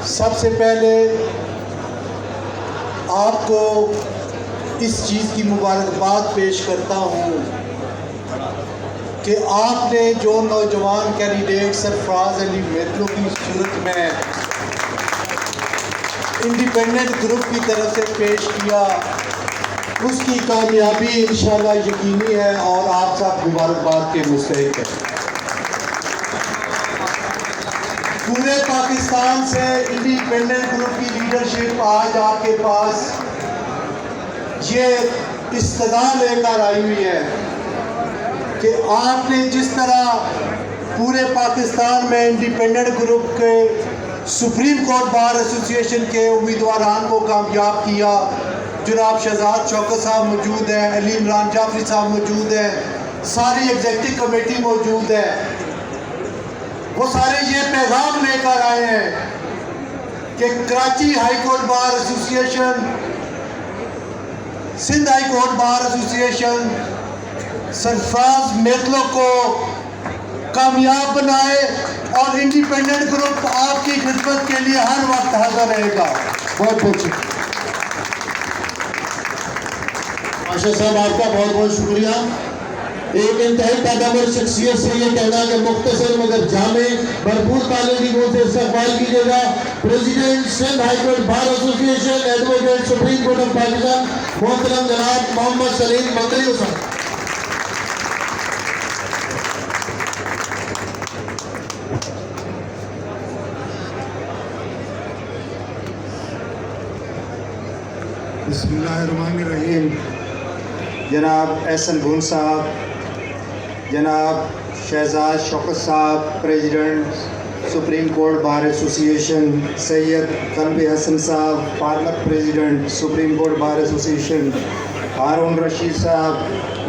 सबसे पहले आपको इस चीज़ की मुबारकबाद पेश करता हूँ कि आपने जो नौजवान कैंडिडेट सरफराज अली मेतलो की सूरत में इंडिपेंडेंट ग्रुप की तरफ से पेश किया, उसकी कामयाबी इंशाल्लाह यकीनी है और आप सब मुबारकबाद के मुस्तहिक हैं। पूरे पाकिस्तान से इंडिपेंडेंट ग्रुप की लीडरशिप आज आपके पास ये इस्तदा लेकर आई हुई है कि आपने जिस तरह पूरे पाकिस्तान में इंडिपेंडेंट ग्रुप के सुप्रीम कोर्ट बार एसोसिएशन के उम्मीदवारान को कामयाब किया। जनाब शहजाद शौकत साहब मौजूद हैं, अली इमरान जाफरी साहब मौजूद हैं, सारी एग्जीक्यूटिव कमेटी मौजूद है। वो सारे ये पैगाम लेकर आए हैं कि Karachi high court bar association, Sindh high court bar association Sarfaraz Metlo को कामयाब बनाए और इंडिपेंडेंट ग्रुप आपकी खिदमत के लिए हर वक्त हाजिर रहेगा। बहुत बहुत शुक्रिया। आशा साहब आपका बहुत बहुत शुक्रिया। एक इंतहाई पैदावार शख्सियत से ये कहना कि मुख्तसर मगर जामे भरपूर तालीमों से इस्तकबाल कीजिएगा। President Sindh high court bar association advocate supreme court of Pakistan मोहतरम जनाब मोहम्मद सलीम मंगरी हुसैन। बिस्मिल्लाहिर्रहमानिर्रहीम। जनाब एहसन भून साहब, जनाब Shahzad Shaukat sahab president supreme court bar association, Syed Tanvi Hasan sahab former president supreme court bar association, Haroon Rashid sahab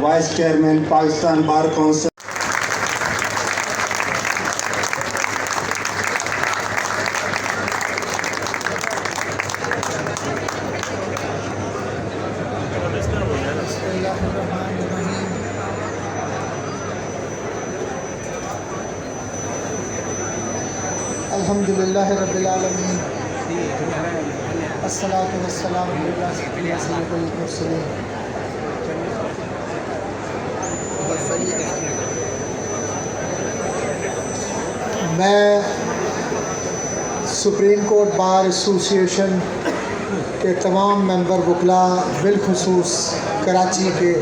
vice chairman Pakistan bar council, अल्हम्दुलिल्लाह रब्बिल आलमीन, अस्सलातु वस्सलामु अला सय्यिदिल मुरसलीन। मैं सुप्रीम कोर्ट बार एसोसिएशन के तमाम मेंबर वकला, बिलखुसूस कराची के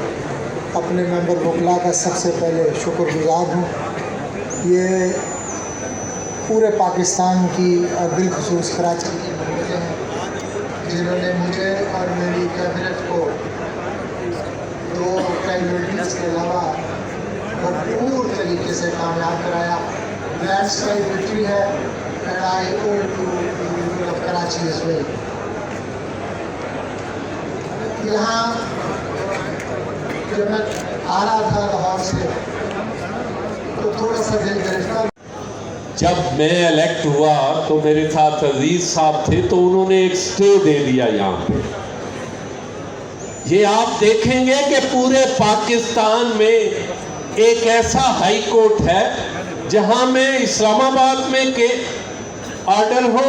अपने मेंबर वकला का सबसे पहले शुक्रगुजार हूँ। ये पूरे पाकिस्तान की और बिलखुसूस कराची की मंजिलें हैं जिन्होंने मुझे और मेरी कैबिनेट को 2 कैबिनेट्स के अलावा भरपूर तरीके से कामयाब कराया। लैंडस्लाइड विक्ट्री है and I owe to people of Karachi as well. यहाँ जब मैं आ रहा था लाहौर से तो थोड़ा सा दिल गिरफ्तार। जब मैं इलेक्ट हुआ तो मेरे साथ अजीज साहब थे, तो उन्होंने एक स्टे दे दिया यहाँ पे। ये आप देखेंगे कि पूरे पाकिस्तान में एक ऐसा हाई कोर्ट है जहाँ में इस्लामाबाद में के ऑर्डर हो,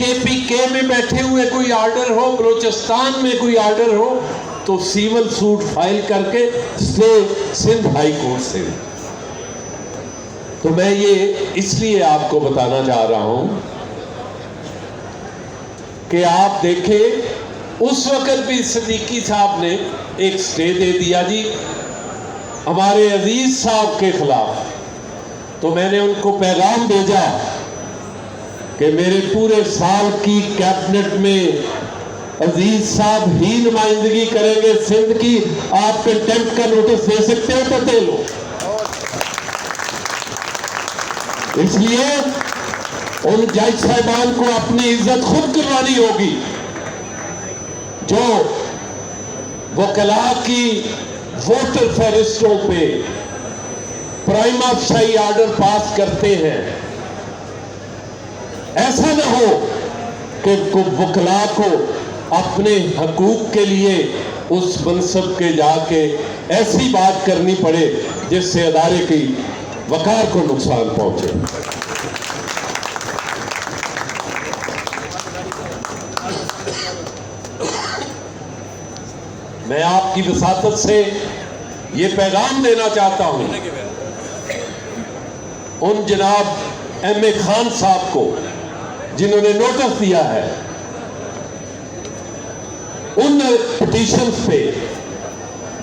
KPK में बैठे हुए कोई ऑर्डर हो, बलूचिस्तान में कोई ऑर्डर हो, तो सिविल सूट फाइल करके स्टे सिंध हाई कोर्ट से। तो मैं ये इसलिए आपको बताना चाह रहा हूं कि आप देखें, उस वक्त भी सिद्दीकी साहब ने एक स्टे दे दिया जी हमारे अजीज साहब के खिलाफ। तो मैंने उनको पैगाम भेजा कि मेरे पूरे साल की कैबिनेट में अजीज साहब ही नुमाइंदगी करेंगे सिंध की। आप कंटेम्प्ट का नोटिस दे सकते हो तो दे लो। इसलिए उन जज साहिबान को अपनी इज्जत खुद करवानी होगी जो वकला की वोटर फहरिस्तों पे प्राइमा फेसी ऑर्डर पास करते हैं। ऐसा न हो कि वकला को अपने हकूक के लिए उस मनसब के जाके ऐसी बात करनी पड़े जिससे अदारे की वकार को नुकसान पहुंचे। मैं आपकी वसातत से ये पैगाम देना चाहता हूं उन जनाब M.A. खान साहब को जिन्होंने नोटिस दिया है उन पिटीशंस पे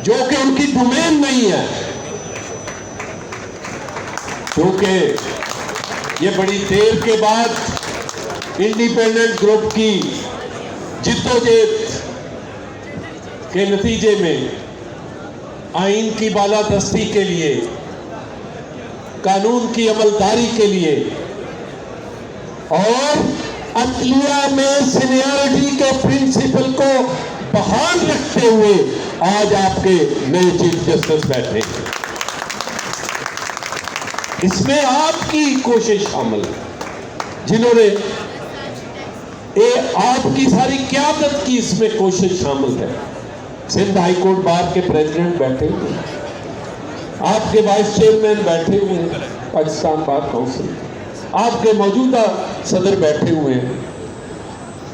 जो कि उनकी डोमेन नहीं है, क्योंकि ये बड़ी देर के बाद इंडिपेंडेंट ग्रुप की जिद्दोजहद के नतीजे में आइन की बालादस्ती के लिए, कानून की अमलदारी के लिए और अदलिया में सीनियरिटी के प्रिंसिपल को बहाल रखते हुए आज आपके नए चीफ जस्टिस बैठे। इसमें आपकी कोशिश शामिल है, जिन्होंने आपकी सारी क़यादत की इसमें कोशिश शामिल है। सिंध हाई कोर्ट बार के प्रेसिडेंट बैठे हुए हैं, आपके वाइस चेयरमैन बैठे हुए हैं, पाकिस्तान बार काउंसिल, आपके मौजूदा सदर बैठे हुए हैं,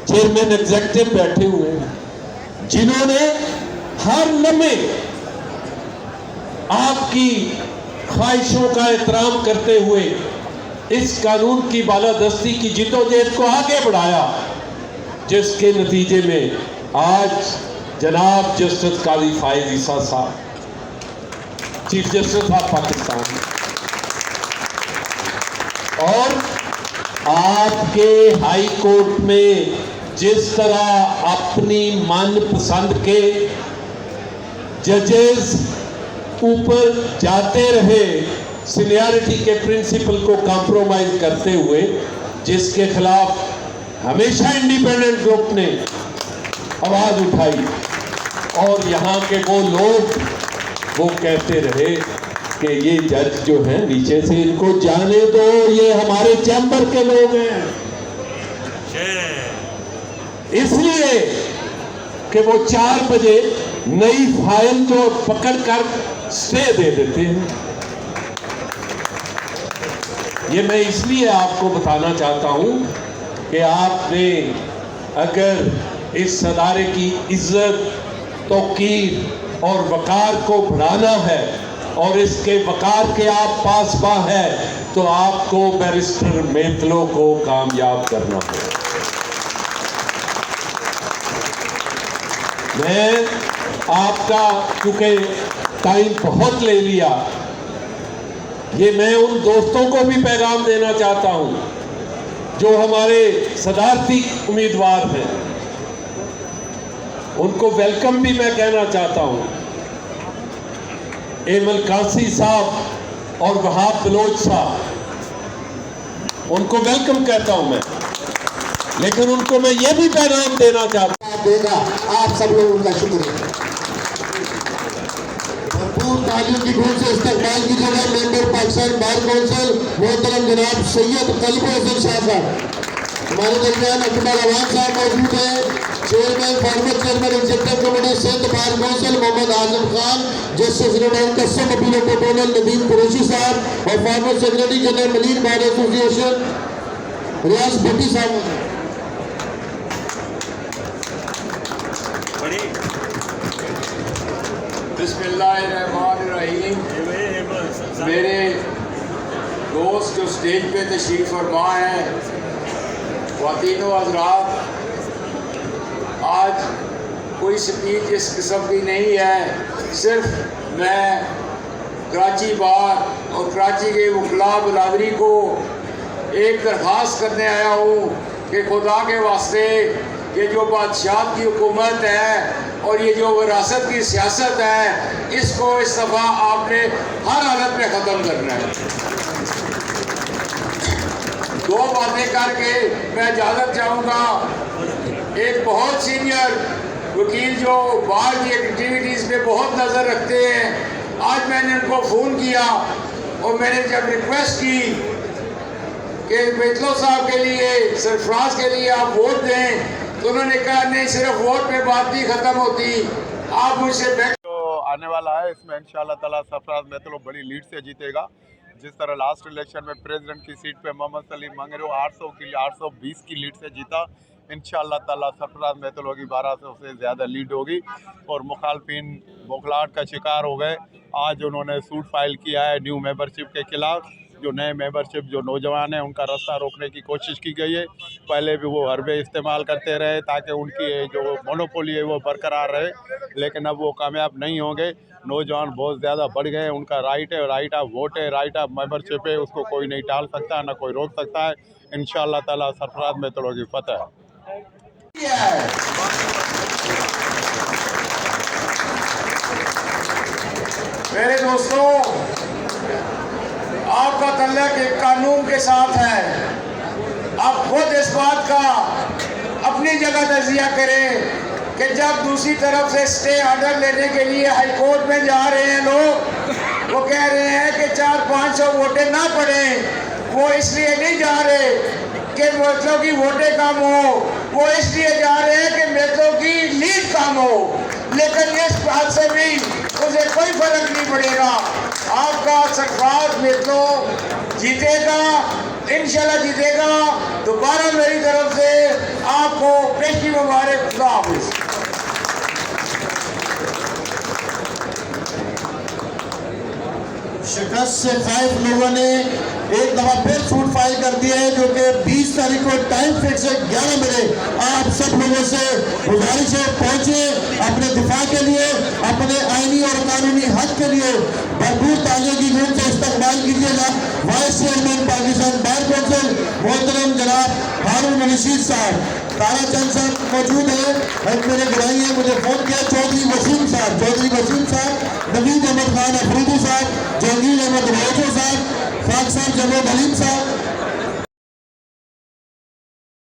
चेयरमैन एग्जीक्यूटिव बैठे हुए हैं, जिन्होंने हर लम्हे आपकी ख्वाहिशों का एहतराम करते हुए इस कानून की बालादस्ती की जिद्दोजहद को आगे बढ़ाया, जिसके नतीजे में आज जनाब जस्टिस काजी फायज ईसा साहब चीफ जस्टिस ऑफ पाकिस्तान और आपके हाई कोर्ट में जिस तरह अपनी मनपसंद के जजेस ऊपर जाते रहे, सीनियरिटी के प्रिंसिपल को कॉम्प्रोमाइज करते हुए, जिसके खिलाफ हमेशा इंडिपेंडेंट ग्रुप ने आवाज उठाई और यहाँ के वो लोग वो कहते रहे कि ये जज जो हैं नीचे से इनको जाने दो, ये हमारे चैम्बर के लोग हैं, इसलिए कि वो 4 बजे नई फाइल जो पकड़कर स्टे दे देते हैं। ये मैं इसलिए आपको बताना चाहता हूं कि आपने अगर इस अदारे की इज्जत, तौकीर और वकार को बढ़ाना है और इसके वकार के आप पासबा है, तो आपको बैरिस्टर मेतलो को कामयाब करना है। मैं आपका क्योंकि टाइम बहुत ले लिया, ये मैं उन दोस्तों को भी पैगाम देना चाहता हूं जो हमारे सदारती उम्मीदवार हैं, उनको वेलकम भी मैं कहना चाहता हूं। एमल कासी साहब और वहाब बलोच साहब, उनको वेलकम कहता हूं मैं, लेकिन उनको मैं ये भी पैगाम देना चाहता हूं देगा। आप सब लोग उनका शुक्रिया। भरपूर तालियों की धूल से इस्तकबाल कीजिएगा मेंबर पाकिस्तान बार काउंसिल मोहतरम जनाब सैयद कल्ब हसन शाह साहब। हमारे दरमियान अकबर अवान साहब मौजूद है, chairman former chairman executive committee Sindh bar council Mohammad Azam Khan, justice general customs appeal tribunal Nadeem Qureshi sahab और former secretary general Malik bar association Riaz Bhatti sahab. बिस्मिल्लाहिर्रहमानिर्रहीम। मेरे दोस्त जो स्टेज पे तशरीफ़ फरमा हैं, ख्वातीन व हज़रात, आज कोई स्पीच इस किस्म की नहीं है। सिर्फ मैं कराची बार और कराची के वकला बरादरी को एक दरख्वास्त करने आया हूँ कि खुदा के वास्ते ये जो बादशाह की हुकूमत है और ये जो विरासत की सियासत है, इसको इस दफ़ा आपने हर हालत में ख़त्म करना है। 2 बातें करके मैं इजाज़त चाहूँगा। एक बहुत सीनियर वकील जो बाहर की एक्टिविटीज़ पे बहुत नज़र रखते हैं, आज मैंने उनको फ़ोन किया और मैंने जब रिक्वेस्ट की कि मेतलो साहब के लिए, सरफराज के लिए आप वोट दें, तो उन्होंने कहा नहीं, सिर्फ वोट पे बात नहीं ख़त्म होती, आप मुझसे जो आने वाला है इसमें इंशाल्लाह ताला सरफराज मेतलो बड़ी लीड से जीतेगा। जिस तरह लास्ट इलेक्शन में प्रेसिडेंट की सीट पे मोहम्मद सलीम मंगेरो 820 की लीड से जीता, इंशाअल्लाह ताला सरफराज महतलो की 1200 से ज़्यादा लीड होगी। और मुखालफिन बौखलाहट का शिकार हो गए। आज उन्होंने सूट फाइल किया है न्यू मेंबरशिप के खिलाफ। जो नए मेंबरशिप जो नौजवान हैं उनका रास्ता रोकने की कोशिश की गई है। पहले भी वो हरबे इस्तेमाल करते रहे ताकि उनकी जो मोनोपोली है वो बरकरार रहे, लेकिन अब वो कामयाब नहीं होंगे। नौजवान बहुत ज़्यादा बढ़ गए हैं। उनका राइट है, राइट ऑफ वोट है, राइट ऑफ मेंबरशिप है, उसको कोई नहीं टाल सकता, ना कोई रोक सकता है। इंशाअल्लाह ताला सरफराज महतलो की फतह है। मेरे दोस्तों, आपका तल्लक एक कानून के साथ है। आप खुद इस बात का अपनी जगह तजिया करें कि जब दूसरी तरफ से स्टे ऑर्डर लेने के लिए हाई कोर्ट में जा रहे हैं लोग, वो कह रहे हैं कि 400-500 वोटें ना पड़ें। वो इसलिए नहीं जा रहे कि मतलब की वोटें कम हो, वो इसलिए जा रहे हैं कि मतलब की लीड कम हो। लेकिन इस बात से भी उसे कोई फर्क नहीं पड़ेगा। आपका सरफराज महतो जीतेगा, इंशाल्लाह जीतेगा। दोबारा मेरी तरफ से आपको पेशी मुबारक। खुदा हाफिज़। शिकस्त से खाइफ लोगों ने एक दफा फिर सूट फाइल कर दिया है, जो कि 20 तारीख को टाइम फिक्स है 11 बजे। आप सब लोगों से गुजारिश है पहुंचे, अपने दिफा के लिए, अपने आईनी और कानूनी हक के लिए भरपूर तालियों की गूंज से इस्तकबाल कीजिएगा। Vice chairman Pakistan bar council मोहतरम जनाब हारून रशीद साहब, ताराचंद साहब मौजूद है, मेरे गिराई है, मुझे फोन किया। चौधरी वसीम साहब, नवीद अहमद खान अफरीदी साहब, जहांगीर अहमद रोजो साहब, फाक साहब, जवेद हलीम साहब,